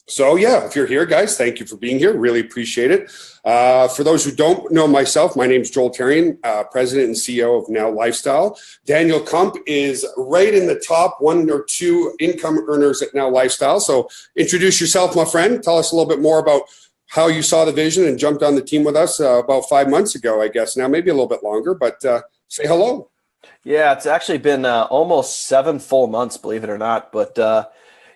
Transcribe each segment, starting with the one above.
So yeah, if you're here, guys, thank you for being here. Really appreciate it. For those who don't know myself, my name is Joel Therien, President and CEO of NowLifestyle. Daniel Kump is right in the top 1 or 2 income earners at NowLifestyle. So introduce yourself, my friend. Tell us a little bit more about how you saw the vision and jumped on the team with us about 5 months ago, I guess. Now, maybe a little bit longer, but say hello. Yeah, it's actually been almost 7 full months, believe it or not. But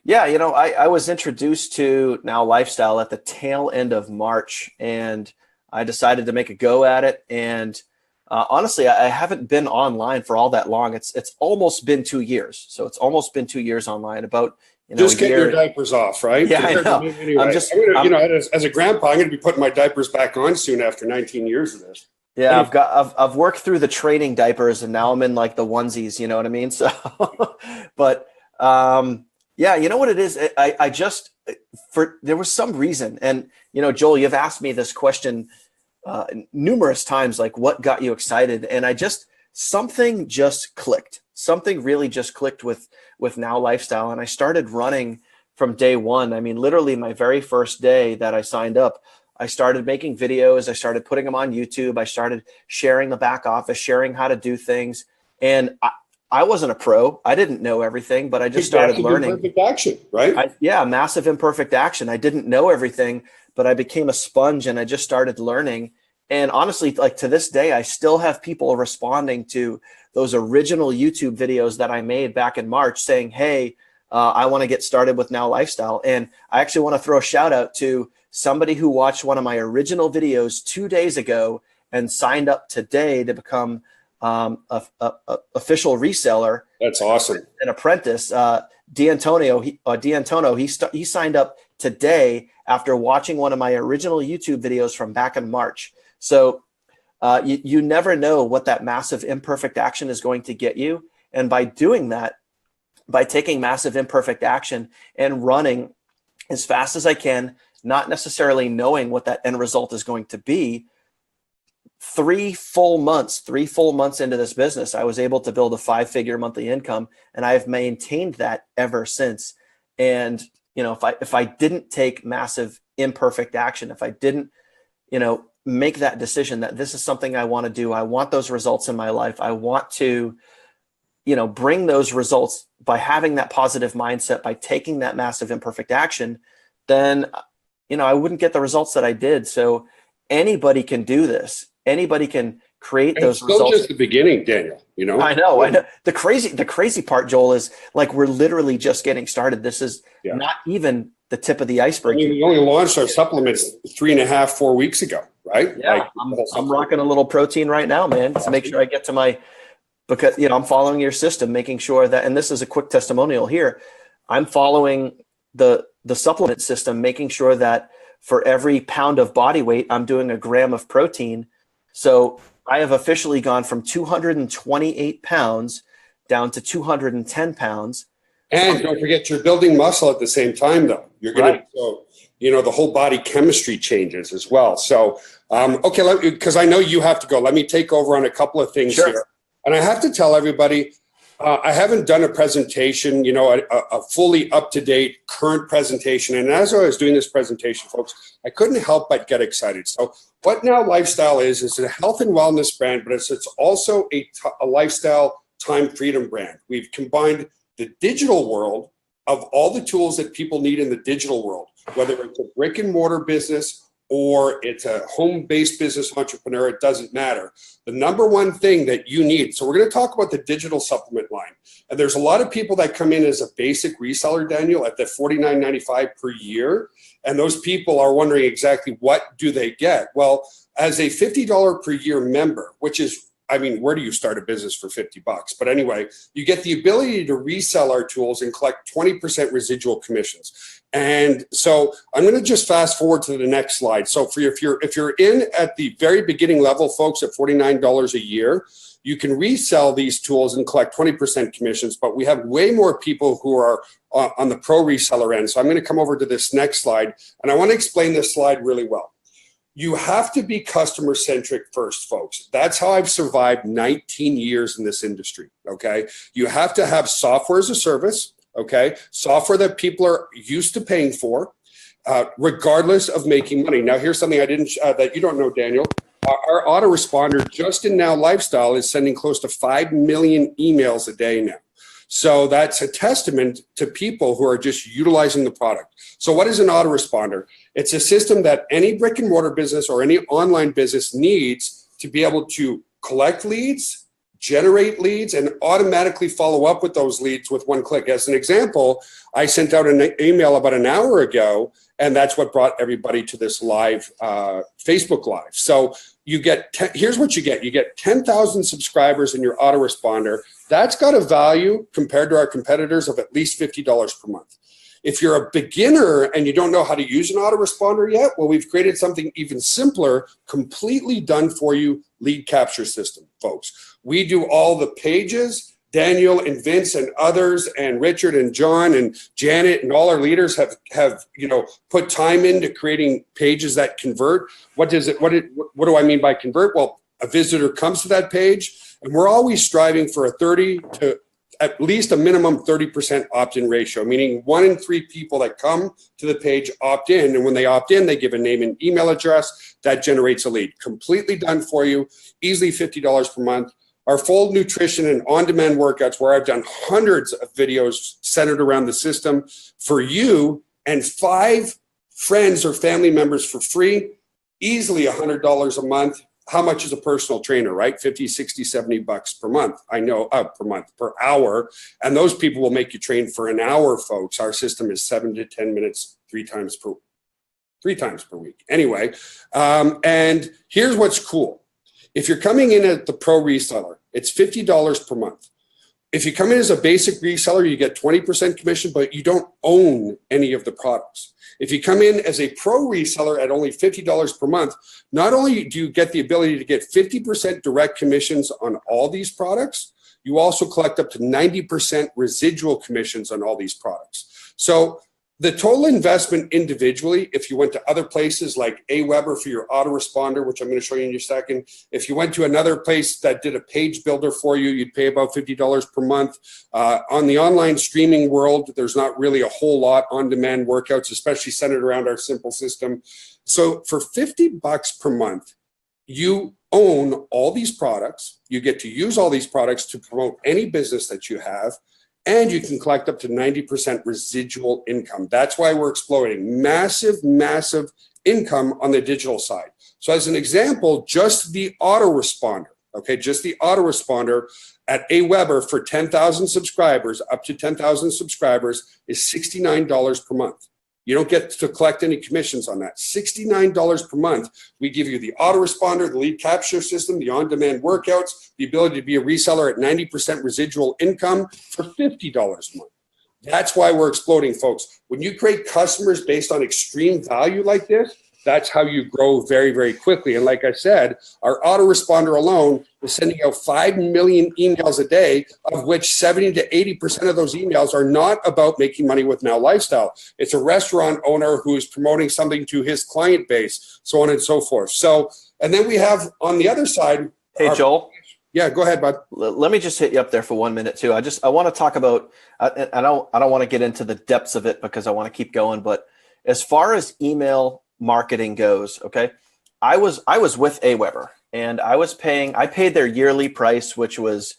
yeah, I was introduced to NowLifestyle at the tail end of March, and I decided to make a go at it. And honestly, I haven't been online for all that long. It's almost been 2 years. So it's almost been 2 years online. About just get your diapers off, right? Yeah, I know. Anyway, as a grandpa, I'm going to be putting my diapers back on soon after 19 years of this. Yeah, I've worked through the training diapers, and now I'm in like the onesies. You know what I mean? So, but yeah, you know what it is? There was some reason, and Joel, you've asked me this question numerous times, like what got you excited? And something just clicked. Something really just clicked with NowLifestyle, and I started running from day one. I mean, literally my very first day that I signed up, I started making videos. I started putting them on YouTube. I started sharing the back office, sharing how to do things. And I wasn't a pro. I didn't know everything, but I just started learning. Imperfect action, right? Massive imperfect action. I didn't know everything, but I became a sponge and I just started learning. And honestly, like to this day, I still have people responding to those original YouTube videos that I made back in March saying, hey, I want to get started with NowLifestyle. And I actually want to throw a shout out to somebody who watched one of my original videos 2 days ago and signed up today to become a official reseller. That's awesome. An apprentice, D'Antonio. He signed up today after watching one of my original YouTube videos from back in March. So you never know what that massive imperfect action is going to get you. And by doing that, by taking massive imperfect action and running as fast as I can, not necessarily knowing what that end result is going to be, 3 full months into this business, I was able to build a 5-figure monthly income, and I've maintained that ever since. And if I didn't take massive imperfect action, if I didn't make that decision that this is something I want to do, I want those results in my life, I want to bring those results by having that positive mindset, by taking that massive imperfect action, then I wouldn't get the results that I did. So anybody can do this. Anybody can create those results. It's just the beginning, Daniel. I know. The crazy part, Joel, is like we're literally just getting started. This is not even the tip of the iceberg. We only launched our supplements 3.5, 4 weeks ago, right? Yeah, I'm rocking a little protein right now, man, to make sure I get to because I'm following your system, making sure that, and this is a quick testimonial here, I'm following the supplement system, making sure that for every pound of body weight, I'm doing a gram of protein. So I have officially gone from 228 pounds down to 210 pounds. And don't forget, you're building muscle at the same time, though. You're going to, the whole body chemistry changes as well. So, okay, because I know you have to go. Let me take over on a couple of things here. And I have to tell everybody, I haven't done a presentation, a fully up-to-date current presentation. And as I was doing this presentation, folks, I couldn't help but get excited. So what NowLifestyle is a health and wellness brand, but it's also a lifestyle time freedom brand. We've combined the digital world of all the tools that people need in the digital world, whether it's a brick and mortar business or it's a home-based business entrepreneur, it doesn't matter. The number one thing that you need, so we're going to talk about the digital supplement line. And there's a lot of people that come in as a basic reseller, Daniel, at the $49.95 per year. And those people are wondering exactly what do they get? Well, as a $50 per year member, which is, where do you start a business for $50? But anyway, you get the ability to resell our tools and collect 20% residual commissions. And so I'm going to just fast forward to the next slide. So if you're in at the very beginning level, folks, at $49 a year, you can resell these tools and collect 20% commissions. But we have way more people who are on the pro reseller end. So I'm going to come over to this next slide, and I want to explain this slide really well. You have to be customer centric first, folks. That's how I've survived 19 years in this industry. Okay. You have to have software as a service. Okay. Software that people are used to paying for. regardless of making money. Now, here's something I didn't that you don't know, Daniel. Our autoresponder just in Now Lifestyle is sending close to 5 million emails a day now. So that's a testament to people who are just utilizing the product. So what is an autoresponder? It's a system that any brick and mortar business or any online business needs to be able to collect leads, generate leads, and automatically follow up with those leads with one click. As an example, I sent out an email about an hour ago, and that's what brought everybody to this live Facebook Live. So you get, here's what you get. You get 10,000 subscribers in your autoresponder. That's got a value compared to our competitors of at least $50 per month. If you're a beginner and you don't know how to use an autoresponder yet, well, we've created something even simpler, completely done for you lead capture system, folks. We do all the pages. Daniel and Vince and others and Richard and John and Janet and all our leaders have put time into creating pages that convert. What do I mean by convert? Well, a visitor comes to that page, and we're always striving for a 30 to at least a minimum 30% opt-in ratio, meaning 1 in 3 people that come to the page opt in. And when they opt in, they give a name and email address that generates a lead. Completely done for you, easily $50 per month. Our full nutrition and on-demand workouts, where I've done hundreds of videos centered around the system for you and 5 friends or family members for free, easily $100 a month. How much is a personal trainer, right? 50, 60, 70 bucks per month. I know, per hour. And those people will make you train for an hour, folks. Our system is 7 to 10 minutes, 3 times per week. Anyway, and here's what's cool. If you're coming in at the pro reseller, it's $50 per month. If you come in as a basic reseller, you get 20% commission, but you don't own any of the products. If you come in as a pro reseller at only $50 per month, not only do you get the ability to get 50% direct commissions on all these products, you also collect up to 90% residual commissions on all these products. So the total investment individually, if you went to other places like Aweber for your autoresponder, which I'm going to show you in a second, if you went to another place that did a page builder for you, you'd pay about $50 per month. On the online streaming world, there's not really a whole lot on-demand workouts, especially centered around our simple system. So for $50 per month, you own all these products. You get to use all these products to promote any business that you have. And you can collect up to 90% residual income. That's why we're exploiting massive income on the digital side. So as an example, just the autoresponder, just the autoresponder at Aweber for 10,000 subscribers, up to 10,000 subscribers, is $69 per month. You don't get to collect any commissions on that. $69 per month. We give you the autoresponder, the lead capture system, the on-demand workouts, the ability to be a reseller at 90% residual income for $50 a month. That's why we're exploding, folks. When you create customers based on extreme value like this, that's how you grow very quickly. And like I said, our autoresponder alone is sending out 5 million emails a day, of which 70 to 80% of those emails are not about making money with Now Lifestyle. It's a restaurant owner who's promoting something to his client base, so on and so forth. So, and then we have on the other side. Hey, Joel. Yeah, go ahead, bud. Let me just hit you up there for 1 minute too. I want to talk about, I don't want to get into the depths of it because I want to keep going, but as far as email marketing goes, okay, I was with Aweber, and I paid their yearly price, which was,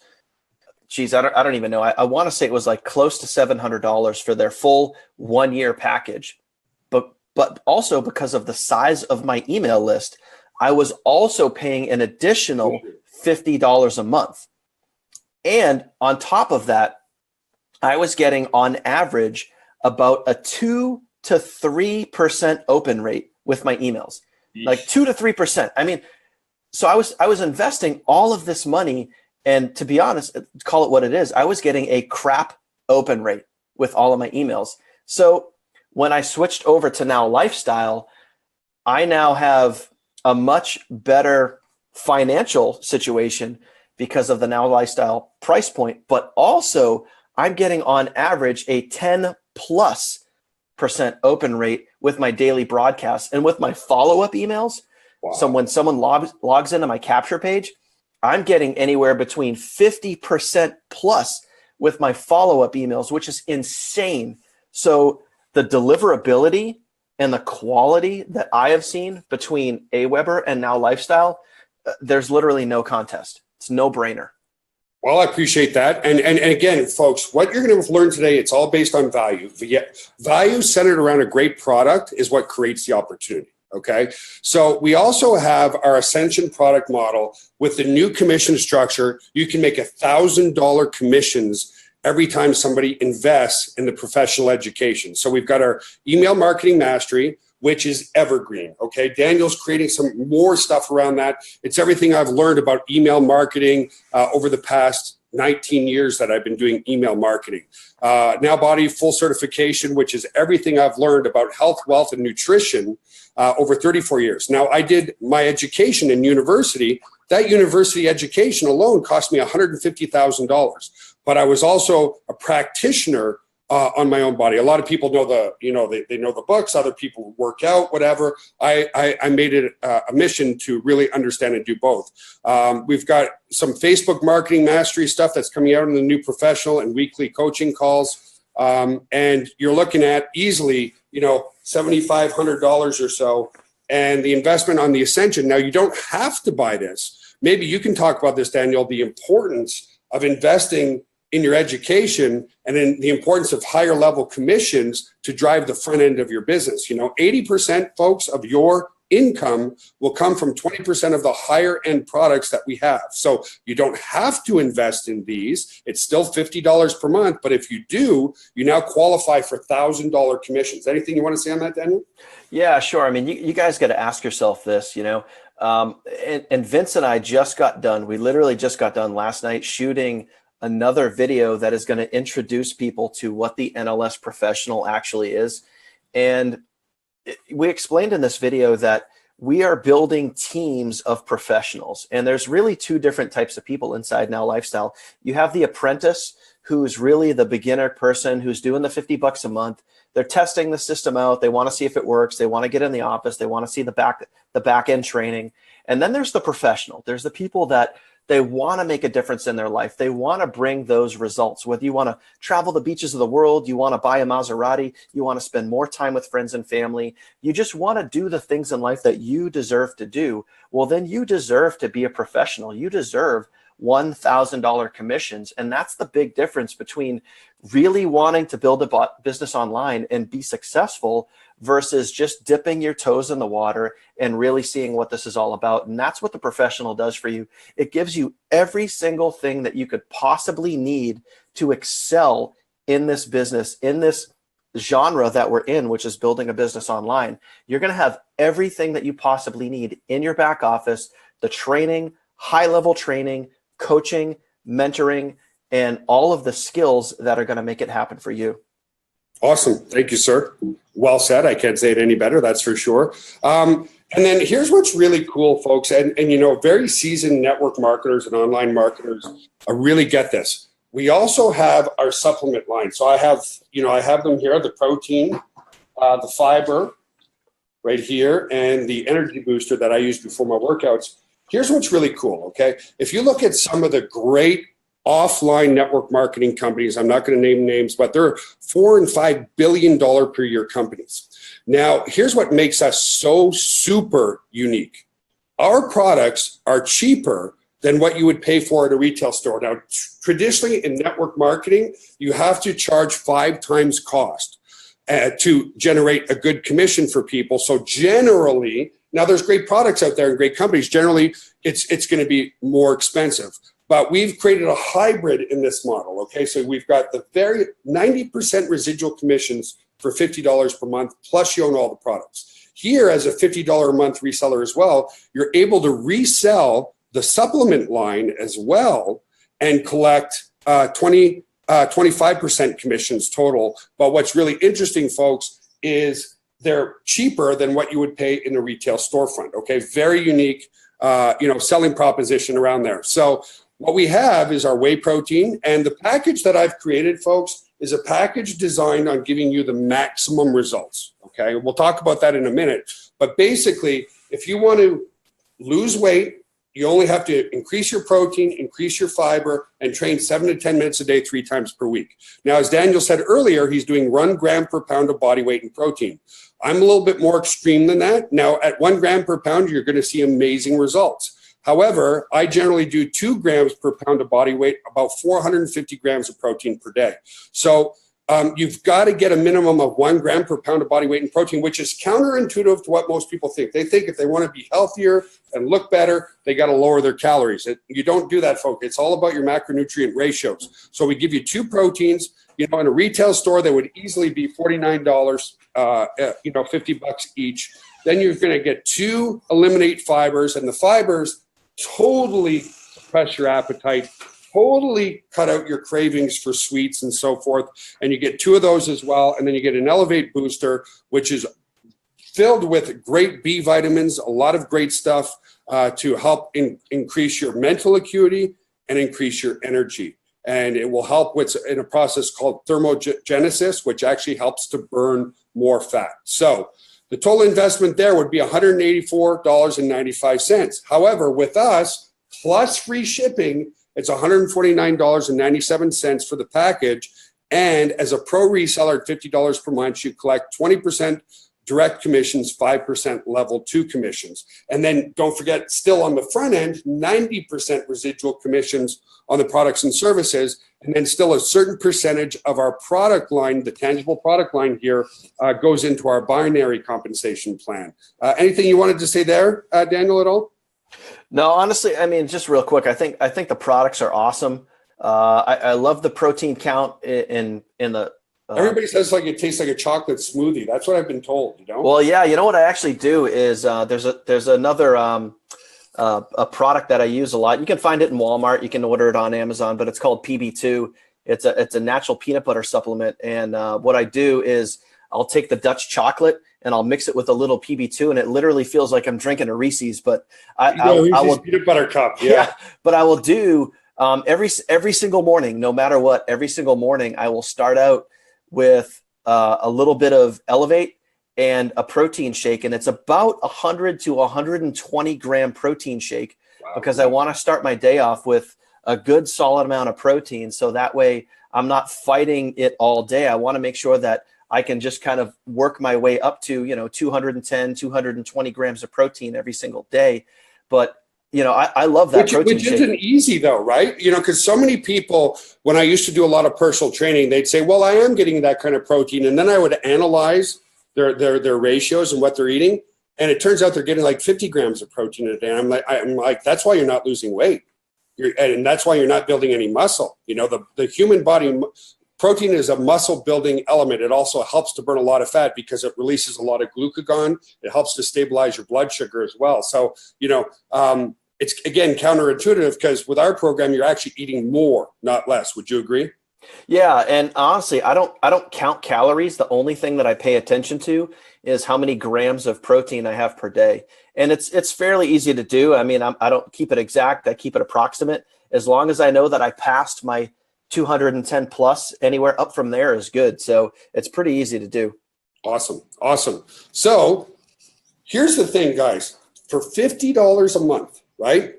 geez, I don't even know. I want to say it was like close to $700 for their full 1 year package. But also because of the size of my email list, I was also paying an additional $50 a month. And on top of that, I was getting on average about a 2 to 3% open rate with my emails. Yeesh. Like 2 to 3%. I mean, so I was investing all of this money, and to be honest, call it what it is, I was getting a crap open rate with all of my emails. So when I switched over to Now Lifestyle, I now have a much better financial situation because of the Now Lifestyle price point, but also I'm getting on average a 10+% open rate with my daily broadcasts and with my follow-up emails. Wow. So when someone logs into my capture page, I'm getting anywhere between 50% plus with my follow-up emails, which is insane. So the deliverability and the quality that I have seen between AWeber and NowLifestyle, there's literally no contest. It's no brainer. Well, I appreciate that. And again, folks, what you're going to learn today, it's all based on value. Value centered around a great product is what creates the opportunity. Okay. So we also have our Ascension product model with the new commission structure. You can make $1,000 commissions every time somebody invests in the professional education. So we've got our email marketing mastery, which is evergreen. Okay. Daniel's creating some more stuff around that. It's everything I've learned about email marketing over the past 19 years that I've been doing email marketing. Now Body full certification, which is everything I've learned about health, wealth, and nutrition over 34 years. Now, I did my education in university. That university education alone cost me $150,000. But I was also a practitioner on my own body. A lot of people know they know the books. Other people work out, whatever. I made it a mission to really understand and do both. We've got some Facebook marketing mastery stuff that's coming out in the new professional and weekly coaching calls. And you're looking at easily, $7,500 or so. And the investment on the Ascension. Now, you don't have to buy this. Maybe you can talk about this, Daniel, the importance of investing in your education and in the importance of higher level commissions to drive the front end of your business. 80%, folks, of your income will come from 20% of the higher end products that we have. So you don't have to invest in these. It's still $50 per month. But if you do, you now qualify for $1,000 commissions. Anything you want to say on that, Daniel? Yeah, sure. I mean, you guys got to ask yourself this, and Vince and I just got done. We literally just got done last night shooting another video that is going to introduce people to what the NLS professional actually is. And we explained in this video that we are building teams of professionals. And there's really two different types of people inside NowLifestyle. You have the apprentice, who's really the beginner person who's doing the $50 a month. They're testing the system out. They want to see if it works. They want to get in the office. They want to see the back end training. And then there's the professional. There's the people that they want to make a difference in their life. They want to bring those results. Whether you want to travel the beaches of the world, you want to buy a Maserati, you want to spend more time with friends and family, you just want to do the things in life that you deserve to do, well, then you deserve to be a professional. You deserve $1,000 commissions. And that's the big difference between really wanting to build a business online and be successful versus just dipping your toes in the water and really seeing what this is all about. And that's what the professional does for you. It gives you every single thing that you could possibly need to excel in this business, in this genre that we're in, which is building a business online. You're going to have everything that you possibly need in your back office, the training, high-level training, coaching, mentoring, and all of the skills that are going to make it happen for you. Awesome. Thank you, sir. Well said. I can't say it any better. That's for sure. And then here's what's really cool, folks. And very seasoned network marketers and online marketers really get this. We also have our supplement line. So I have them here, the protein, the fiber right here, and the energy booster that I use before my workouts. Here's what's really cool, okay? If you look at some of the great offline network marketing companies, I'm not going to name names, but they're $4 and $5 billion per year companies. Now, here's what makes us so super unique. Our products are cheaper than what you would pay for at a retail store. Now, traditionally in network marketing, you have to charge 5 times cost to generate a good commission for people. So generally, now there's great products out there and great companies. Generally, it's going to be more expensive. But we've created a hybrid in this model, okay? So we've got the very 90% residual commissions for $50 per month, plus you own all the products. Here, as a $50 a month reseller as well, you're able to resell the supplement line as well and collect 25% commissions total. But what's really interesting, folks, is they're cheaper than what you would pay in a retail storefront, okay? Very unique, selling proposition around there. So what we have is our whey protein, and the package that I've created, folks, is a package designed on giving you the maximum results, okay? We'll talk about that in a minute. But basically, if you want to lose weight, you only have to increase your protein, increase your fiber, and train 7 to 10 minutes a day, 3 times per week. Now, as Daniel said earlier, he's doing 1 gram per pound of body weight in protein. I'm a little bit more extreme than that. Now, at 1 gram per pound, you're going to see amazing results. However, I generally do 2 grams per pound of body weight, about 450 grams of protein per day. So you've got to get a minimum of 1 gram per pound of body weight in protein, which is counterintuitive to what most people think. They think if they want to be healthier and look better, they got to lower their calories. You don't do that, folks. It's all about your macronutrient ratios. So we give you 2 proteins. You know, in a retail store, they would easily be $49, $50 each. Then you're going to get 2 eliminate fibers, and the fibers totally suppress your appetite, totally cut out your cravings for sweets and so forth. And you get 2 of those as well. And then you get an Elevate Booster, which is filled with great B vitamins, a lot of great stuff to help increase your mental acuity and increase your energy. And it will help with in a process called thermogenesis, which actually helps to burn more fat. So the total investment there would be $184.95. However, with us, plus free shipping, it's $149.97 for the package. And as a pro reseller at $50 per month, you collect 20% direct commissions, 5% level 2 commissions. And then don't forget, still on the front end, 90% residual commissions on the products and services. And then still a certain percentage of our product line, the tangible product line here, goes into our binary compensation plan. Anything you wanted to say there, Daniel, at all? No, honestly, I mean, just real quick, I think the products are awesome. I love the protein count in the. Everybody says like it tastes like a chocolate smoothie. That's what I've been told. You know. Well, yeah, you know what I actually do is there's another a product that I use a lot. You can find it in Walmart. You can order it on Amazon, but it's called PB2. It's a natural peanut butter supplement, and what I do is I'll take the Dutch chocolate and I'll mix it with a little PB2, and it literally feels like I'm drinking a Reese's. But I will peanut butter cup. Yeah, but I will do every single morning, no matter what. Every single morning, I will start out with a little bit of Elevate and a protein shake, and it's about 100 to 120 gram protein shake. Wow. Because I want to start my day off with a good solid amount of protein, so that way I'm not fighting it all day. I want to make sure that I can just kind of work my way up to 210, 220 grams of protein every single day. But I love that protein which shake. Isn't easy though, right? Because so many people, when I used to do a lot of personal training, they'd say, well, I am getting that kind of protein. And then I would analyze their ratios and what they're eating. And it turns out they're getting like 50 grams of protein a day. I'm like, that's why you're not losing weight. And that's why you're not building any muscle. The human body, protein is a muscle building element. It also helps to burn a lot of fat because it releases a lot of glucagon. It helps to stabilize your blood sugar as well. So, it's, again, counterintuitive because with our program, you're actually eating more, not less. Would you agree? Yeah. And honestly, I don't count calories. The only thing that I pay attention to is how many grams of protein I have per day. And it's fairly easy to do. I mean, I don't keep it exact. I keep it approximate. As long as I know that I passed my 210 plus, anywhere up from there is good. So it's pretty easy to do. Awesome. So here's the thing, guys. For $50 a month, right?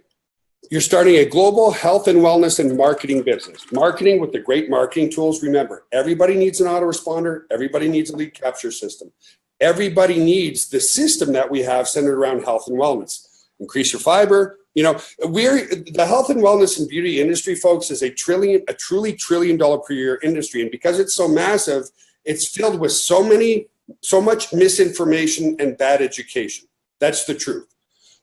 You're starting a global health and wellness and marketing business. Marketing with the great marketing tools. Remember, everybody needs an autoresponder. Everybody needs a lead capture system. Everybody needs the system that we have centered around health and wellness. Increase your fiber. The health and wellness and beauty industry, folks, is a truly $1 trillion per year industry. And because it's so massive, it's filled with so much misinformation and bad education. That's the truth.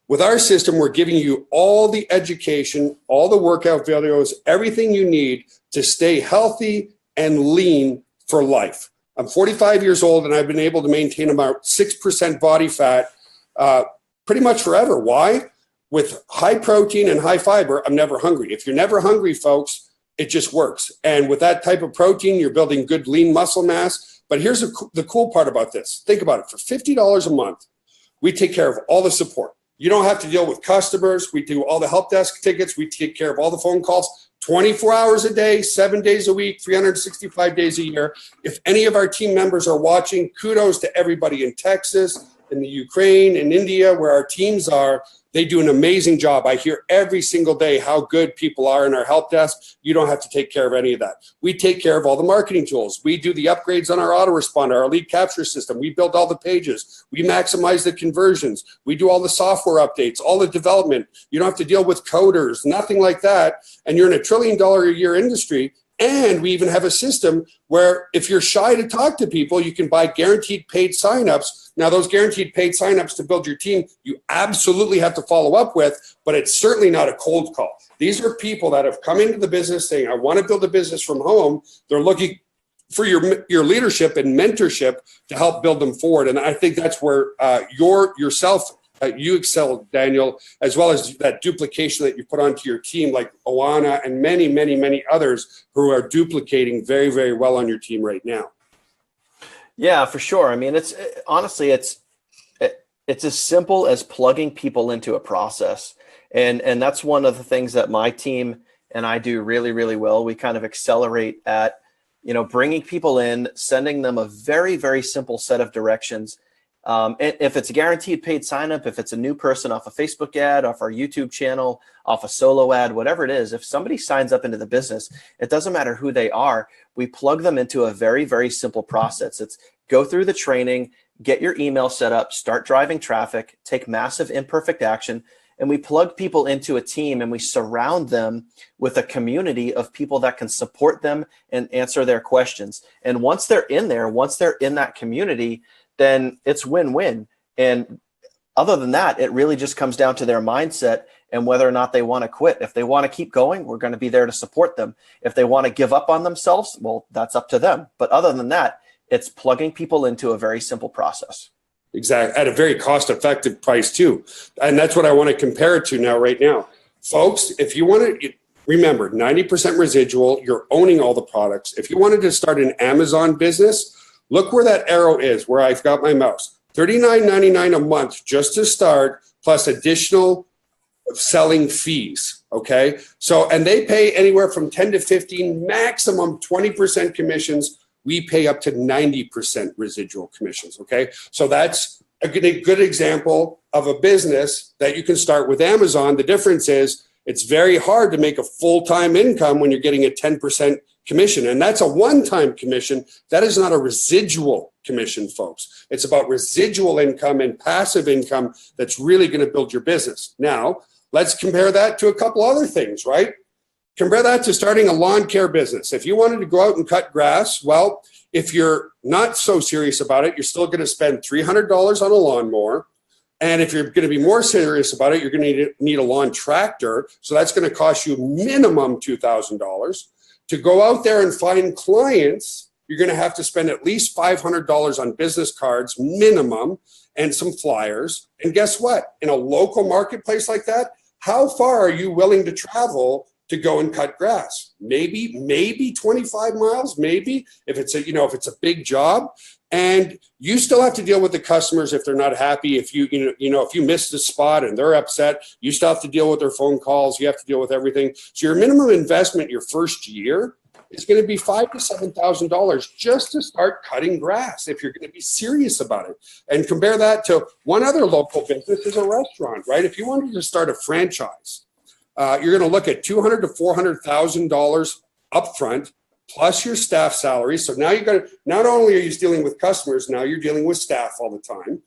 With our system, we're giving you all the education, all the workout videos, everything you need to stay healthy and lean for life. I'm 45 years old, and I've been able to maintain about 6% body fat pretty much forever. Why? With high protein and high fiber, I'm never hungry. If you're never hungry, folks, it just works. And with that type of protein, you're building good lean muscle mass. But here's the cool part about this. Think about it. For $50 a month, we take care of all the support. You don't have to deal with customers. We do all the help desk tickets. We take care of all the phone calls 24 hours a day, 7 days a week, 365 days a year. If any of our team members are watching, kudos to everybody in Texas, in the Ukraine, in India, where our teams are. They do an amazing job. I hear every single day how good people are in our help desk. You don't have to take care of any of that. We take care of all the marketing tools. We do the upgrades on our autoresponder, our lead capture system. We build all the pages. We maximize the conversions. We do all the software updates, all the development. You don't have to deal with coders, nothing like that. And you're in $1 trillion a year industry. And we even have a system where if you're shy to talk to people, you can buy guaranteed paid signups. Now, those guaranteed paid signups to build your team, you absolutely have to follow up with, but it's certainly not a cold call. These are people that have come into the business saying, I want to build a business from home. They're looking for your leadership and mentorship to help build them forward. And I think that's where you excel, Daniel, as well as that duplication that you put onto your team, like Oana and many, many, many others who are duplicating very, very well on your team right now. Yeah, for sure. I mean, it's as simple as plugging people into a process. And that's one of the things that my team and I do really, really well. We kind of accelerate at, bringing people in, sending them a very, very simple set of directions. And if it's a guaranteed paid sign up, if it's a new person off a Facebook ad, off our YouTube channel, off a solo ad, whatever it is, if somebody signs up into the business, it doesn't matter who they are. We plug them into a very, very simple process. It's go through the training, get your email set up, start driving traffic, take massive imperfect action. And we plug people into a team and we surround them with a community of people that can support them and answer their questions. And once they're in there, once they're in that community, then it's win-win. And other than that, it really just comes down to their mindset and whether or not they want to quit. If they want to keep going, we're going to be there to support them. If they want to give up on themselves, well, that's up to them. But other than that, it's plugging people into a very simple process. Exactly. At a very cost-effective price too. And that's what I want to compare it to right now. Folks, if you want to, remember, 90% residual, you're owning all the products. If you wanted to start an Amazon business, look where that arrow is, where I've got my mouse. $39.99 a month just to start, plus additional selling fees, okay? So, and they pay anywhere from 10 to 15, maximum 20% commissions. We pay up to 90% residual commissions, okay? So that's a good example of a business that you can start with Amazon. The difference is it's very hard to make a full-time income when you're getting a 10% commission. And that's a one-time commission. That is not a residual commission, folks. It's about residual income and passive income that's really going to build your business. Now, let's compare that to a couple other things, right? Compare that to starting a lawn care business. If you wanted to go out and cut grass, well, if you're not so serious about it, you're still going to spend $300 on a lawnmower. And if you're going to be more serious about it, you're going to need a lawn tractor. So that's going to cost you minimum $2,000. To go out there and find clients, you're going to have to spend at least $500 on business cards, minimum, and some flyers. And guess what? In a local marketplace like that, how far are you willing to travel to go and cut grass? Maybe 25 miles, maybe, if it's a big job. And you still have to deal with the customers if they're not happy. If if you miss the spot and they're upset, you still have to deal with their phone calls. You have to deal with everything. So your minimum investment your first year is going to be $5,000 to $7,000 just to start cutting grass if you're going to be serious about it. And compare that to one other local business is a restaurant, right? If you wanted to start a franchise, you're going to look at $200,000 to $400,000 upfront, plus your staff salary. So now not only are you dealing with customers, now you're dealing with staff all the time.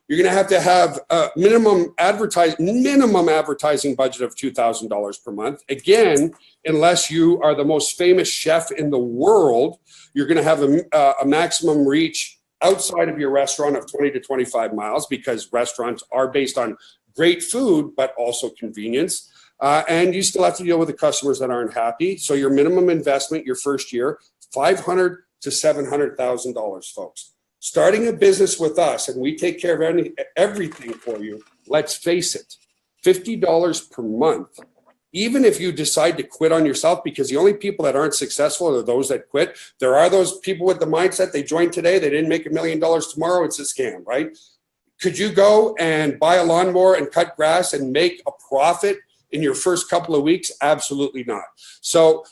You're going to have a minimum advertising budget of $2,000 per month. Again, unless you are the most famous chef in the world, you're going to have a maximum reach outside of your restaurant of 20 to 25 miles because restaurants are based on great food, but also convenience. And you still have to deal with the customers that aren't happy. So your minimum investment your first year, $500,000 to $700,000, folks. Starting a business with us, and we take care of everything for you, let's face it, $50 per month. Even if you decide to quit on yourself, because the only people that aren't successful are those that quit. There are those people with the mindset, they joined today, they didn't make $1 million tomorrow, it's a scam, right? Could you go and buy a lawnmower and cut grass and make a profit in your first couple of weeks? Absolutely not. So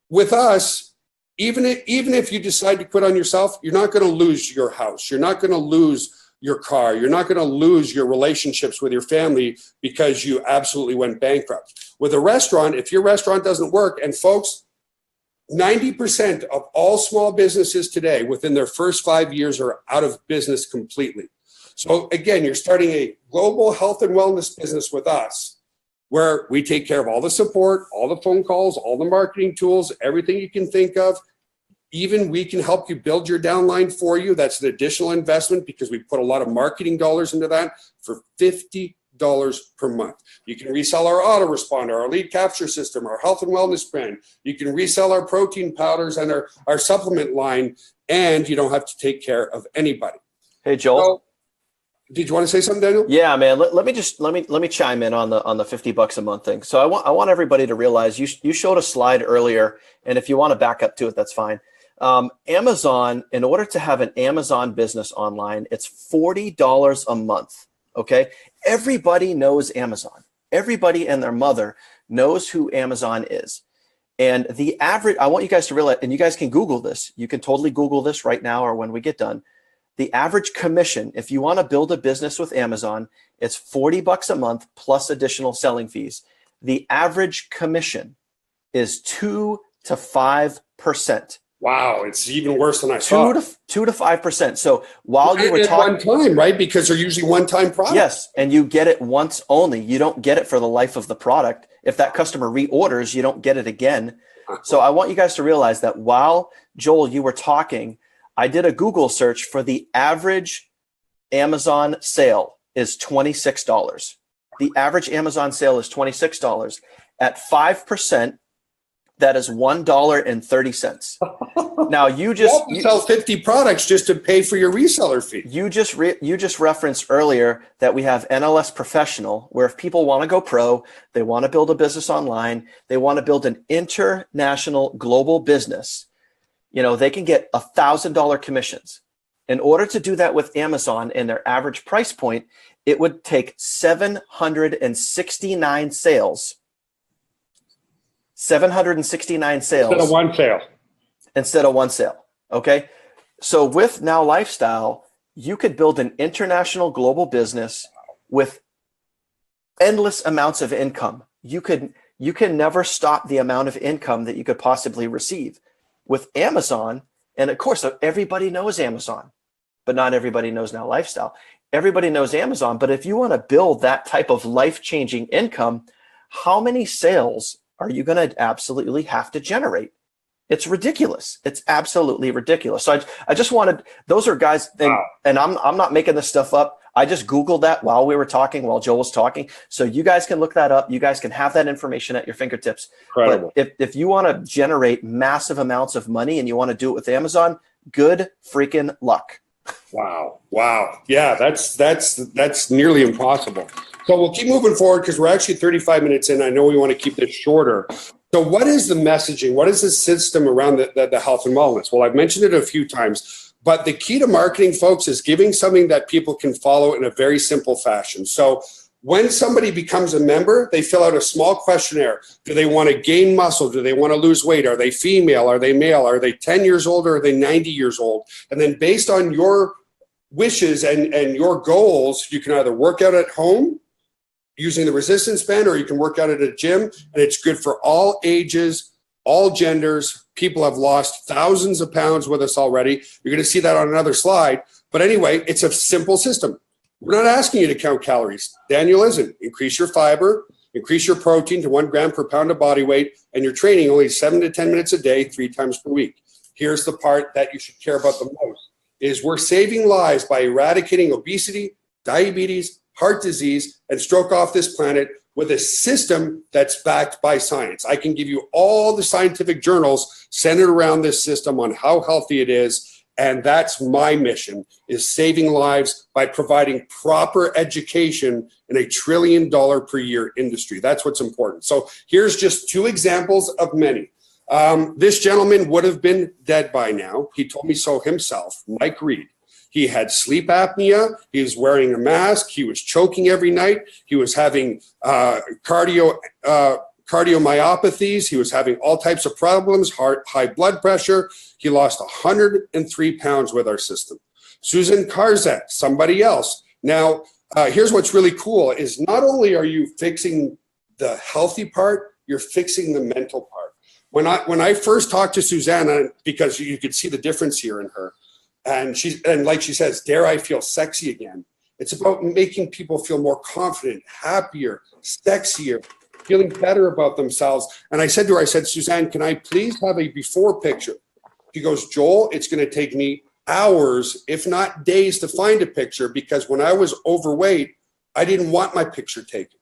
with us, even if you decide to quit on yourself, you're not going to lose your house. You're not going to lose your car. You're not going to lose your relationships with your family because you absolutely went bankrupt. With a restaurant, if your restaurant doesn't work, and folks, 90% of all small businesses today within their first 5 years are out of business completely. So again, you're starting a global health and wellness business with us, where we take care of all the support, all the phone calls, all the marketing tools, everything you can think of. Even we can help you build your downline for you. That's an additional investment because we put a lot of marketing dollars into that for $50 per month. You can resell our autoresponder, our lead capture system, our health and wellness brand. You can resell our protein powders and our supplement line, and you don't have to take care of anybody. Hey, Joel. So, did you want to say something, Daniel? Yeah, man. Let me chime in on the $50 a month thing. So I want everybody to realize you showed a slide earlier, and if you want to back up to it, that's fine. Amazon, in order to have an Amazon business online, it's $40 a month. Okay. Everybody knows Amazon. Everybody and their mother knows who Amazon is. And the average, I want you guys to realize, and you guys can Google this. You can totally Google this right now or when we get done. The average commission, if you want to build a business with Amazon, it's $40 a month plus additional selling fees. The average commission is 2 to 5%. Wow, it's even worse than I thought. 2 to 5%. So while you were talking, one time, right? Because they're usually one-time products. Yes, and you get it once only. You don't get it for the life of the product. If that customer reorders, you don't get it again. So I want you guys to realize that while, Joel, you were talking, I did a Google search for the average Amazon sale is $26. The average Amazon sale is $26. At 5%, that is $1.30. Now you sell 50 products just to pay for your reseller fee. You just referenced earlier that we have NLS Professional, where if people want to go pro, they want to build a business online, they want to build an international global business, they can get $1,000 commissions. In order to do that with Amazon and their average price point, it would take 769 sales. 769 sales. Instead of one sale. Okay. So with NowLifestyle, you could build an international global business with endless amounts of income. You can never stop the amount of income that you could possibly receive. With Amazon, and of course, everybody knows Amazon, but not everybody knows NowLifestyle. Everybody knows Amazon, but if you want to build that type of life-changing income, how many sales are you going to absolutely have to generate? It's ridiculous. It's absolutely ridiculous. So I just wanted, those are guys, and I'm not making this stuff up. I just Googled that while we were talking, while Joel was talking. So you guys can look that up. You guys can have that information at your fingertips. Incredible. But if you want to generate massive amounts of money and you want to do it with Amazon, good freaking luck. Wow. Yeah, that's nearly impossible. So we'll keep moving forward because we're actually 35 minutes in. I know we want to keep this shorter. So what is the messaging? What is the system around the health and wellness? Well, I've mentioned it a few times. But the key to marketing, folks, is giving something that people can follow in a very simple fashion. So when somebody becomes a member, they fill out a small questionnaire. Do they want to gain muscle? Do they want to lose weight? Are they female? Are they male? Are they 10 years old or are they 90 years old? And then based on your wishes and your goals, you can either work out at home using the resistance band, or you can work out at a gym. And it's good for all ages, all genders. People have lost thousands of pounds with us already. You're going to see that on another slide. But anyway, it's a simple system. We're not asking you to count calories. Daniel isn't. Increase your fiber, increase your protein to 1 gram per pound of body weight, and you're training only 7 to 10 minutes a day, 3 times per week. Here's the part that you should care about the most, is we're saving lives by eradicating obesity, diabetes, heart disease, and stroke off this planet with a system that's backed by science. I can give you all the scientific journals centered around this system on how healthy it is. And that's my mission, is saving lives by providing proper education in $1 trillion per year industry. That's what's important. So here's just 2 examples of many. This gentleman would have been dead by now. He told me so himself, Mike Reed. He had sleep apnea. He was wearing a mask. He was choking every night. He was having cardiomyopathies. He was having all types of problems, high blood pressure. He lost 103 pounds with our system. Susan Karzak, somebody else. Now, here's what's really cool is not only are you fixing the healthy part, you're fixing the mental part. When I first talked to Susanna, because you could see the difference here in her, and like she says, dare I feel sexy again? It's about making people feel more confident, happier, sexier, feeling better about themselves. And I said to her, I said, Suzanne, can I please have a before picture? She goes, Joel, it's going to take me hours, if not days, to find a picture, because when I was overweight, I didn't want my picture taken.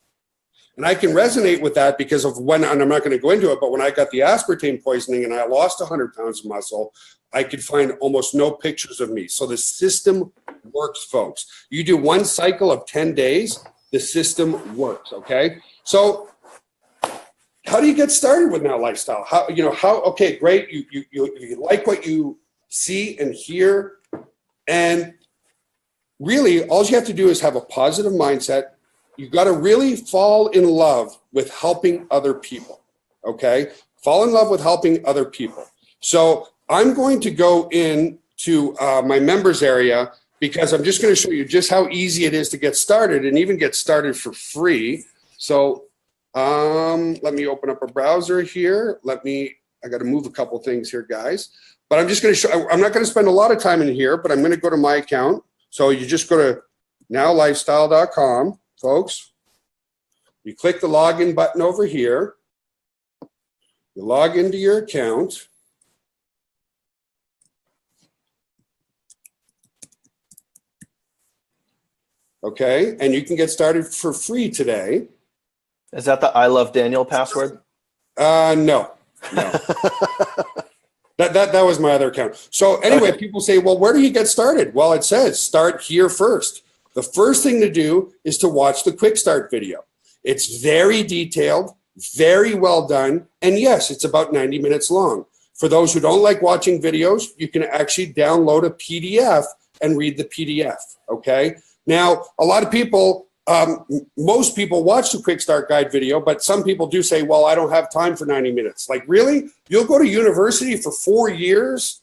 And I can resonate with that because of when, and I'm not going to go into it, but when I got the aspartame poisoning and I lost 100 pounds of muscle, I could find almost no pictures of me. So the system works, folks. You do one cycle of 10 days, the system works, okay? So how do you get started with NowLifestyle? Okay, great. You like what you see and hear. And really, all you have to do is have a positive mindset. You got to really fall in love with helping other people, okay? Fall in love with helping other people. So I'm going to go into my members area because I'm just going to show you just how easy it is to get started and even get started for free. So let me open up a browser here. I got to move a couple things here, guys. But I'm just going to show, I'm not going to spend a lot of time in here, but I'm going to go to my account. So you just go to nowlifestyle.com. Folks, you click the login button over here. You log into your account. Okay, and you can get started for free today. Is that the I Love Daniel password? No. That was my other account. So anyway, okay. People say, well, where do you get started? Well, it says start here first. The first thing to do is to watch the quick start video. It's very detailed, very well done. And yes, it's about 90 minutes long. For those who don't like watching videos, you can actually download a PDF and read the PDF, okay? Now, a lot of people, most people watch the quick start guide video, but some people do say, well, I don't have time for 90 minutes. Like, really? You'll go to university for 4 years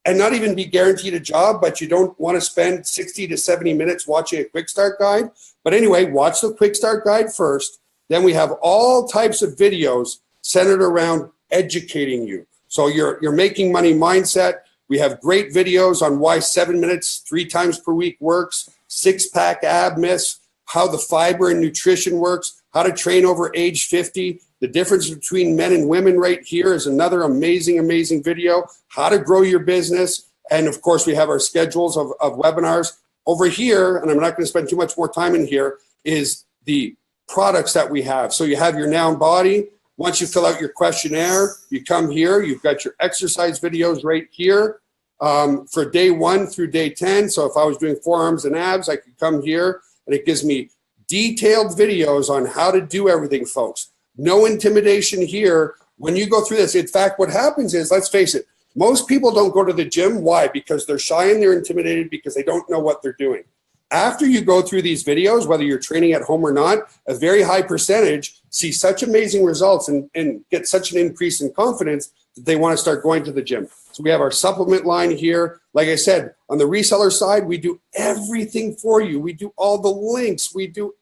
and not even be guaranteed a job, but you don't want to spend 60 to 70 minutes watching a quick start guide? But anyway, watch the quick start guide first. Then we have all types of videos centered around educating you. So you're making money mindset. We have great videos on why 7 minutes 3 times per week works, 6-pack ab myths, how the fiber and nutrition works, how to train over age 50. The difference between men and women right here is another amazing, amazing video. How to grow your business. And of course, we have our schedules of webinars. Over here, and I'm not going to spend too much more time in here, is the products that we have. So you have your Noun Body. Once you fill out your questionnaire, you come here. You've got your exercise videos right here for day 1 through day 10. So if I was doing forearms and abs, I could come here, and it gives me detailed videos on how to do everything, folks. No intimidation here when you go through this. In fact, what happens is, let's face it, most people don't go to the gym. Why? Because they're shy and they're intimidated because they don't know what they're doing. After you go through these videos, whether you're training at home or not, a very high percentage see such amazing results and get such an increase in confidence that they want to start going to the gym. So we have our supplement line here. Like I said, on the reseller side, we do everything for you. We do all the links. We do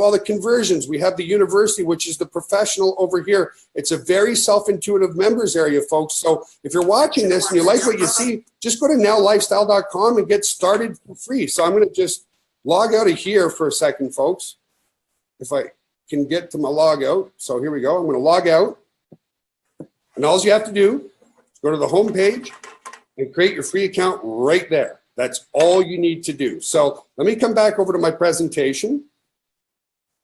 all the conversions. We have the university, which is the professional over here. It's a very self-intuitive members area, folks. So if you're watching this and you like what you see, just go to nowlifestyle.com and get started for free. So I'm going to just log out of here for a second, folks, if I can get to my log out. So here we go. I'm going to log out. And all you have to do is go to the home page and create your free account right there. That's all you need to do. So let me come back over to my presentation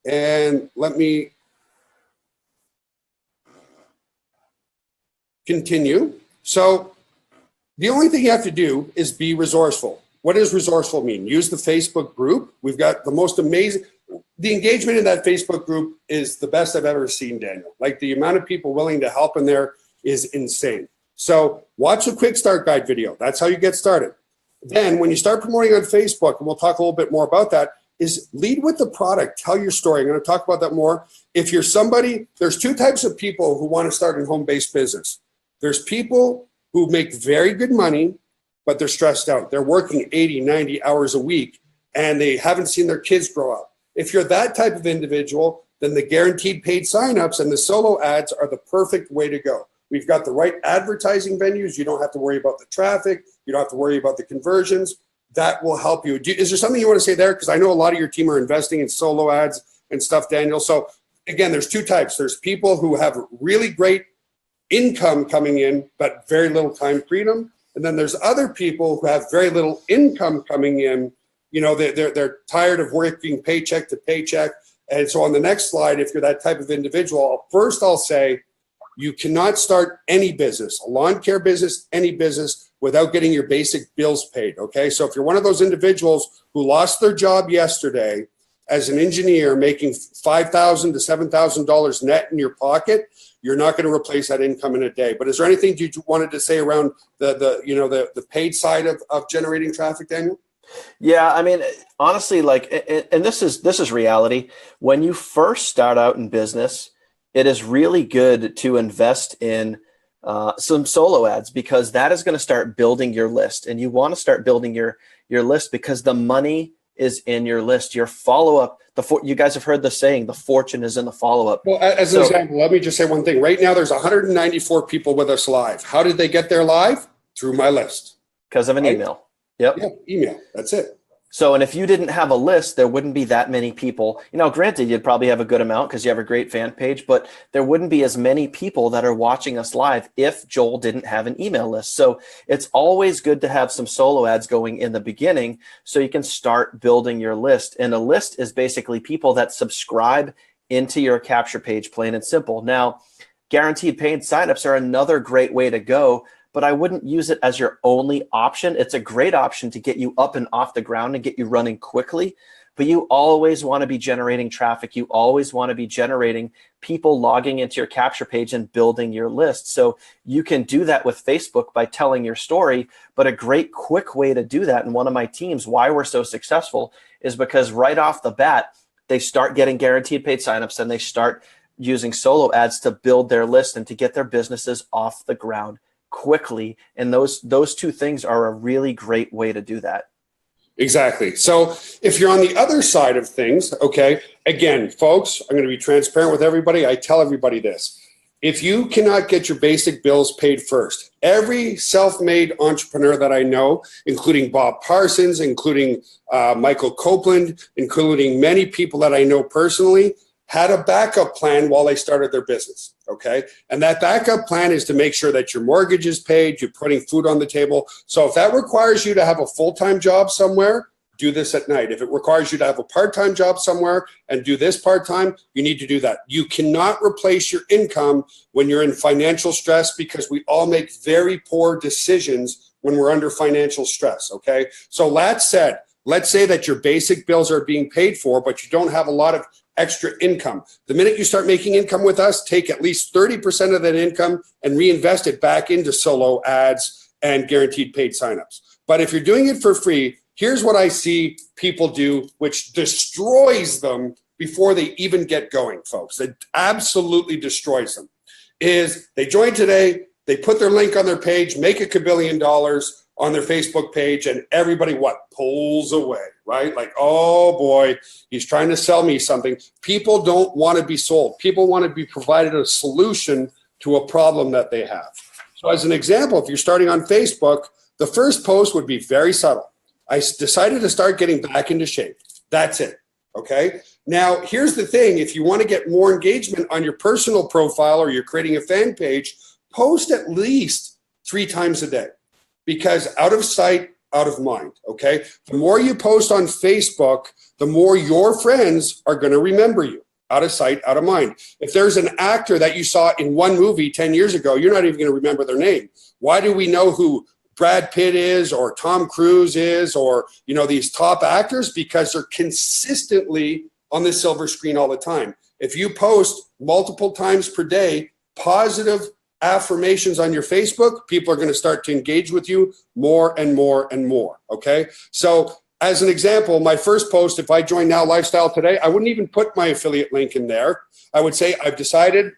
and let me continue. So the only thing you have to do is be resourceful. What does resourceful mean? Use the Facebook group. We've got the most amazing, the engagement in that Facebook group is the best I've ever seen, Daniel. Like, the amount of people willing to help in there is insane. So watch a quick start guide video. That's how you get started. Then when you start promoting on Facebook, and we'll talk a little bit more about that, is lead with the product. Tell your story. I'm going to talk about that more. If you're somebody, there's 2 types of people who want to start a home-based business. There's people who make very good money, but they're stressed out. They're working 80, 90 hours a week, and they haven't seen their kids grow up. If you're that type of individual, then the guaranteed paid signups and the solo ads are the perfect way to go. We've got the right advertising venues. You don't have to worry about the traffic. You don't have to worry about the conversions. That will help you. Is there something you want to say there? Because I know a lot of your team are investing in solo ads and stuff, Daniel. So again, there's two types. There's people who have really great income coming in, but very little time freedom. And then there's other people who have very little income coming in. You know, they're tired of working paycheck to paycheck. And so on the next slide, if you're that type of individual, first I'll say, you cannot start any business, a lawn care business, any business, without getting your basic bills paid, okay? So if you're one of those individuals who lost their job yesterday as an engineer making $5,000 to $7,000 net in your pocket, you're not going to replace that income in a day. But is there anything you wanted to say around the paid side of generating traffic, Daniel? Yeah, I mean, honestly, like, and this is reality. When you first start out in business, it is really good to invest in some solo ads, because that is going to start building your list. And you want to start building your list because the money is in your list. Your follow-up, you guys have heard the saying, the fortune is in the follow-up. Well, as an example, let me just say one thing. Right now, there's 194 people with us live. How did they get there live? Through my list. Because of an email. Yep. Yeah, email. That's it. So, and if you didn't have a list, there wouldn't be that many people. You know, granted, you'd probably have a good amount because you have a great fan page, but there wouldn't be as many people that are watching us live if Joel didn't have an email list. So it's always good to have some solo ads going in the beginning so you can start building your list. And a list is basically people that subscribe into your capture page, plain and simple. Now, guaranteed paid signups are another great way to go, but I wouldn't use it as your only option. It's a great option to get you up and off the ground and get you running quickly, but you always want to be generating traffic. You always want to be generating people logging into your capture page and building your list. So you can do that with Facebook by telling your story, but a great quick way to do that in one of my teams, why we're so successful, is because right off the bat, they start getting guaranteed paid signups and they start using solo ads to build their list and to get their businesses off the ground quickly. And those two things are a really great way to do that. Exactly. So if you're on the other side of things, okay, again, folks, I'm going to be transparent with everybody. I tell everybody this. If you cannot get your basic bills paid first, every self-made entrepreneur that I know, including Bob Parsons, including Michael Copeland, including many people that I know personally, had a backup plan while they started their business, okay? And that backup plan is to make sure that your mortgage is paid, you're putting food on the table. So if that requires you to have a full-time job somewhere, do this at night. If it requires you to have a part-time job somewhere and do this part-time, you need to do that. You cannot replace your income when you're in financial stress, because we all make very poor decisions when we're under financial stress, okay? So that said, let's say that your basic bills are being paid for, but you don't have a lot of extra income. The minute you start making income with us, take at least 30% of that income and reinvest it back into solo ads and guaranteed paid signups. But if you're doing it for free, here's what I see people do, which destroys them before they even get going, folks. It absolutely destroys them. Is they join today, they put their link on their page, make $1 billion on their Facebook page, and everybody pulls away, right? Like, oh boy, he's trying to sell me something. People don't want to be sold. People want to be provided a solution to a problem that they have. So as an example, if you're starting on Facebook, the first post would be very subtle. I decided to start getting back into shape. That's it, okay? Now, here's the thing. If you want to get more engagement on your personal profile or you're creating a fan page, post at least 3 times a day. Because out of sight, out of mind, okay? The more you post on Facebook, the more your friends are going to remember you. Out of sight, out of mind. If there's an actor that you saw in one movie 10 years ago, you're not even going to remember their name. Why do we know who Brad Pitt is or Tom Cruise is or, these top actors? Because they're consistently on the silver screen all the time. If you post multiple times per day, positive affirmations on your Facebook, people are going to start to engage with you more and more and more, okay? So as an example, my first post, if I joined NowLifestyle today, I wouldn't even put my affiliate link in there. I would say, I've decided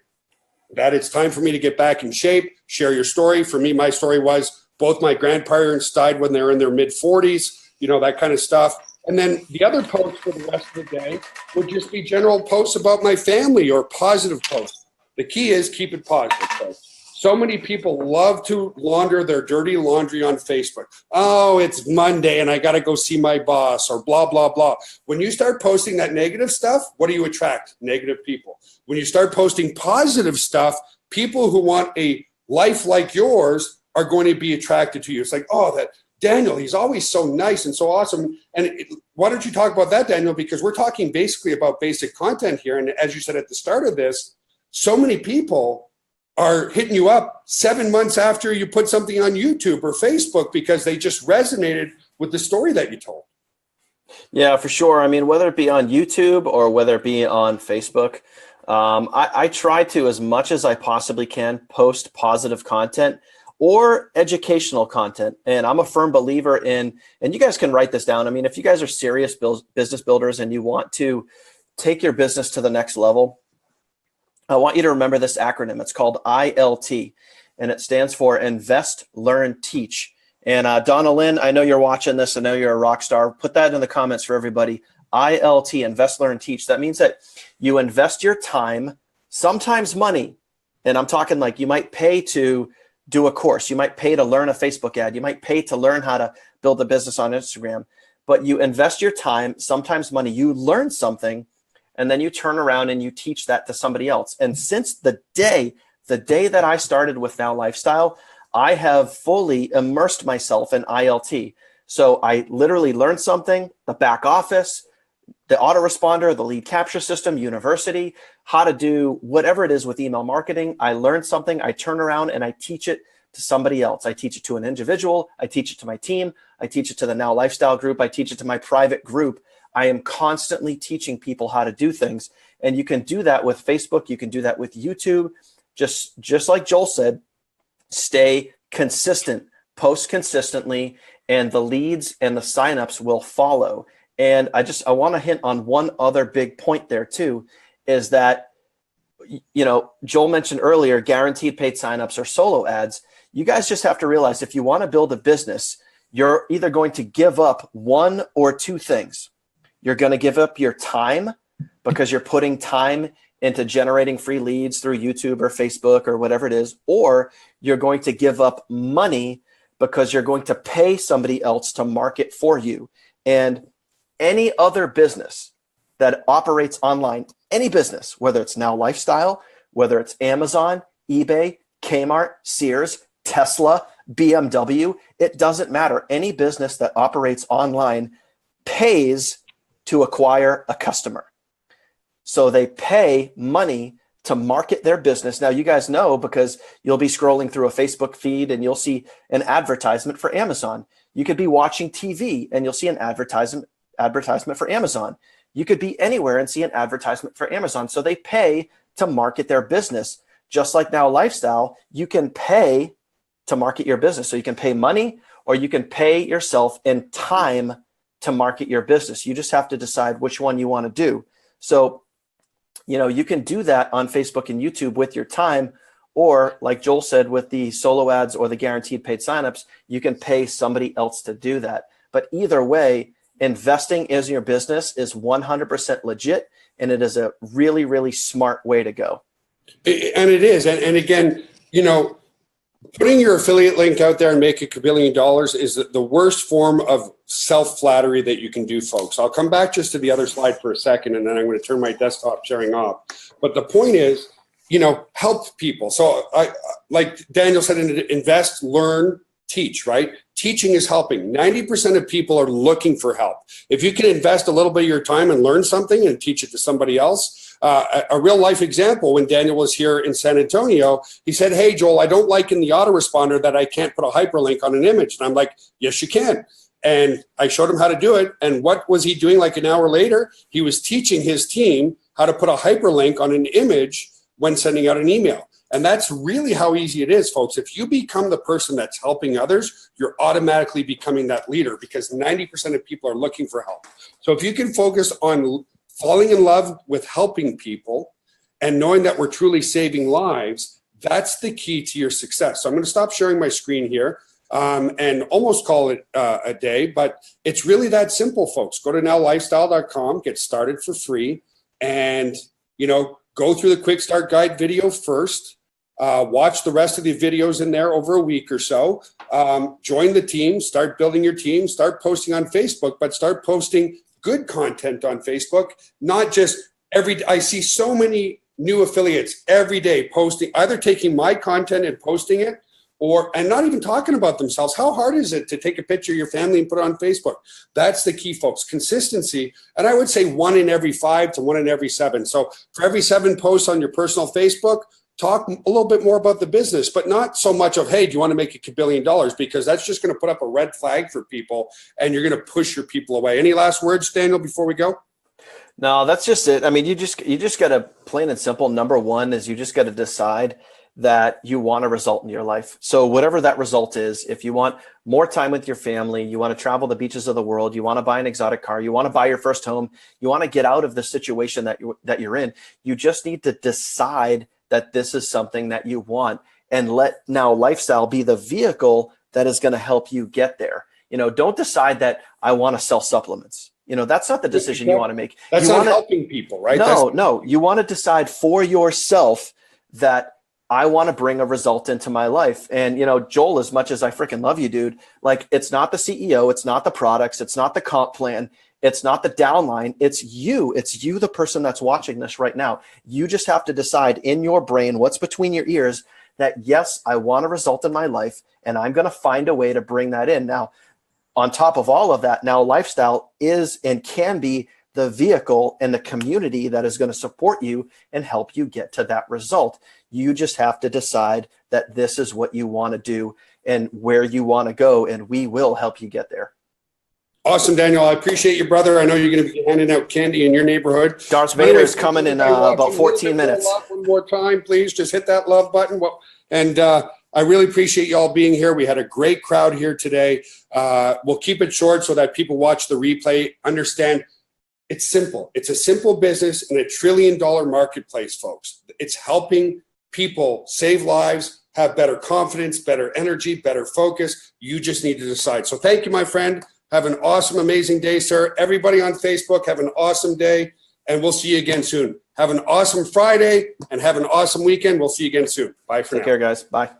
that it's time for me to get back in shape, share your story. For me, my story was both my grandparents died when they were in their mid-40s, you know, that kind of stuff. And then the other posts for the rest of the day would just be general posts about my family or positive posts. The key is keep it positive, folks. So many people love to launder their dirty laundry on Facebook. Oh, it's Monday and I got to go see my boss or blah, blah, blah. When you start posting that negative stuff, what do you attract? Negative people. When you start posting positive stuff, people who want a life like yours are going to be attracted to you. It's like, oh, that Daniel, he's always so nice and so awesome. And why don't you talk about that, Daniel? Because we're talking basically about basic content here. And as you said at the start of this, so many people are hitting you up 7 months after you put something on YouTube or Facebook because they just resonated with the story that you told. Yeah, for sure. I mean, whether it be on YouTube or whether it be on Facebook, I try to, as much as I possibly can, post positive content or educational content. And I'm a firm believer in, and you guys can write this down. I mean, if you guys are serious business builders and you want to take your business to the next level, I want you to remember this acronym. It's called ILT, and it stands for Invest, Learn, Teach. And Donna Lynn, I know you're watching this. I know you're a rock star. Put that in the comments for everybody. ILT, Invest, Learn, Teach. That means that you invest your time, sometimes money, and I'm talking like you might pay to do a course. You might pay to learn a Facebook ad. You might pay to learn how to build a business on Instagram. But you invest your time, sometimes money. You learn something, and then you turn around and you teach that to somebody else. And since the day that I started with NowLifestyle, I have fully immersed myself in ILT. So I literally learned something, the back office, the autoresponder, the lead capture system, university, how to do whatever it is with email marketing. I learned something, I turn around and I teach it to somebody else. I teach it to an individual, I teach it to my team, I teach it to the NowLifestyle group, I teach it to my private group. I am constantly teaching people how to do things. And you can do that with Facebook. You can do that with YouTube. Just like Joel said, stay consistent, post consistently, and the leads and the signups will follow. And I want to hint on one other big point there too, is that, you know, Joel mentioned earlier, guaranteed paid signups or solo ads. You guys just have to realize if you want to build a business, you're either going to give up one or two things. You're going to give up your time because you're putting time into generating free leads through YouTube or Facebook or whatever it is, or you're going to give up money because you're going to pay somebody else to market for you. And any other business that operates online, any business, whether it's NowLifestyle, whether it's Amazon, eBay, Kmart, Sears, Tesla, BMW, it doesn't matter. Any business that operates online pays to acquire a customer. So they pay money to market their business. Now, you guys know because you'll be scrolling through a Facebook feed and you'll see an advertisement for Amazon. You could be watching TV and you'll see an advertisement for Amazon. You could be anywhere and see an advertisement for Amazon. So they pay to market their business. Just like NowLifestyle, you can pay to market your business. So you can pay money or you can pay yourself in time to market your business. You just have to decide which one you want to do. So, you know, you can do that on Facebook and YouTube with your time, or like Joel said, with the solo ads or the guaranteed paid signups, you can pay somebody else to do that. But either way, investing in your business is 100% legit, and it is a really, really smart way to go. And it is. And again, you know, putting your affiliate link out there and make $1 billion is the worst form of self-flattery that you can do, folks. I'll come back just to the other slide for a second, and then I'm going to turn my desktop sharing off. But the point is, you know, help people. So like Daniel said, invest, learn, teach, right? Teaching is helping. 90% of people are looking for help. If you can invest a little bit of your time and learn something and teach it to somebody else, a real life example, when Daniel was here in San Antonio, he said, hey, Joel, I don't like in the autoresponder that I can't put a hyperlink on an image. And I'm like, yes, you can. And I showed him how to do it. And what was he doing like an hour later? He was teaching his team how to put a hyperlink on an image when sending out an email. And that's really how easy it is, folks. If you become the person that's helping others, you're automatically becoming that leader because 90% of people are looking for help. So if you can focus on falling in love with helping people and knowing that we're truly saving lives, that's the key to your success. So I'm going to stop sharing my screen here. and almost call it a day. But it's really that simple, folks. Go to nowlifestyle.com, get started for free, and, you know, go through the quick start guide video first. Watch the rest of the videos in there over a week or so. Join the team, start building your team, start posting on Facebook, but start posting good content on Facebook, not just I see so many new affiliates every day posting, either taking my content and posting it, and not even talking about themselves. How hard is it to take a picture of your family and put it on Facebook? That's the key, folks. Consistency. And I would say 1 in every 5 to 1 in every 7. So for every 7 posts on your personal Facebook, talk a little bit more about the business, but not so much of, hey, do you want to make $1 billion? Because that's just going to put up a red flag for people, and you're going to push your people away. Any last words, Daniel, before we go? No, that's just it. I mean, you just got to, plain and simple, number one is you just got to decide that you want a result in your life. So whatever that result is, if you want more time with your family, you want to travel the beaches of the world, you want to buy an exotic car, you want to buy your first home, you want to get out of the situation that you're in, you just need to decide that this is something that you want, and let Now Lifestyle be the vehicle that is going to help you get there. You know, don't decide that I want to sell supplements. You know, that's not the decision you want to make. That's not helping people, right? No. You want to decide for yourself that I want to bring a result into my life. And, you know, Joel, as much as I freaking love you, dude, like, it's not the CEO, it's not the products, it's not the comp plan, it's not the downline, it's you. It's you, the person that's watching this right now. You just have to decide in your brain, what's between your ears, that yes, I want a result in my life, and I'm going to find a way to bring that in. Now, on top of all of that, Now Lifestyle is and can be the vehicle and the community that is going to support you and help you get to that result. You just have to decide that this is what you want to do and where you want to go, and we will help you get there. Awesome, Daniel. I appreciate you, brother. I know you're going to be handing out candy in your neighborhood. Darth Vader is coming in about 14 minutes. One more time, please. Just hit that love button. And I really appreciate you all being here. We had a great crowd here today. We'll keep it short so that people watch the replay, understand it's simple. It's a simple business in a $1 trillion marketplace, folks. It's helping people save lives, have better confidence, better energy, better focus. You just need to decide. So thank you, my friend. Have an awesome, amazing day, sir. Everybody on Facebook, have an awesome day, and we'll see you again soon. Have an awesome Friday and have an awesome weekend. We'll see you again soon. Bye for now. Take care, guys. Bye.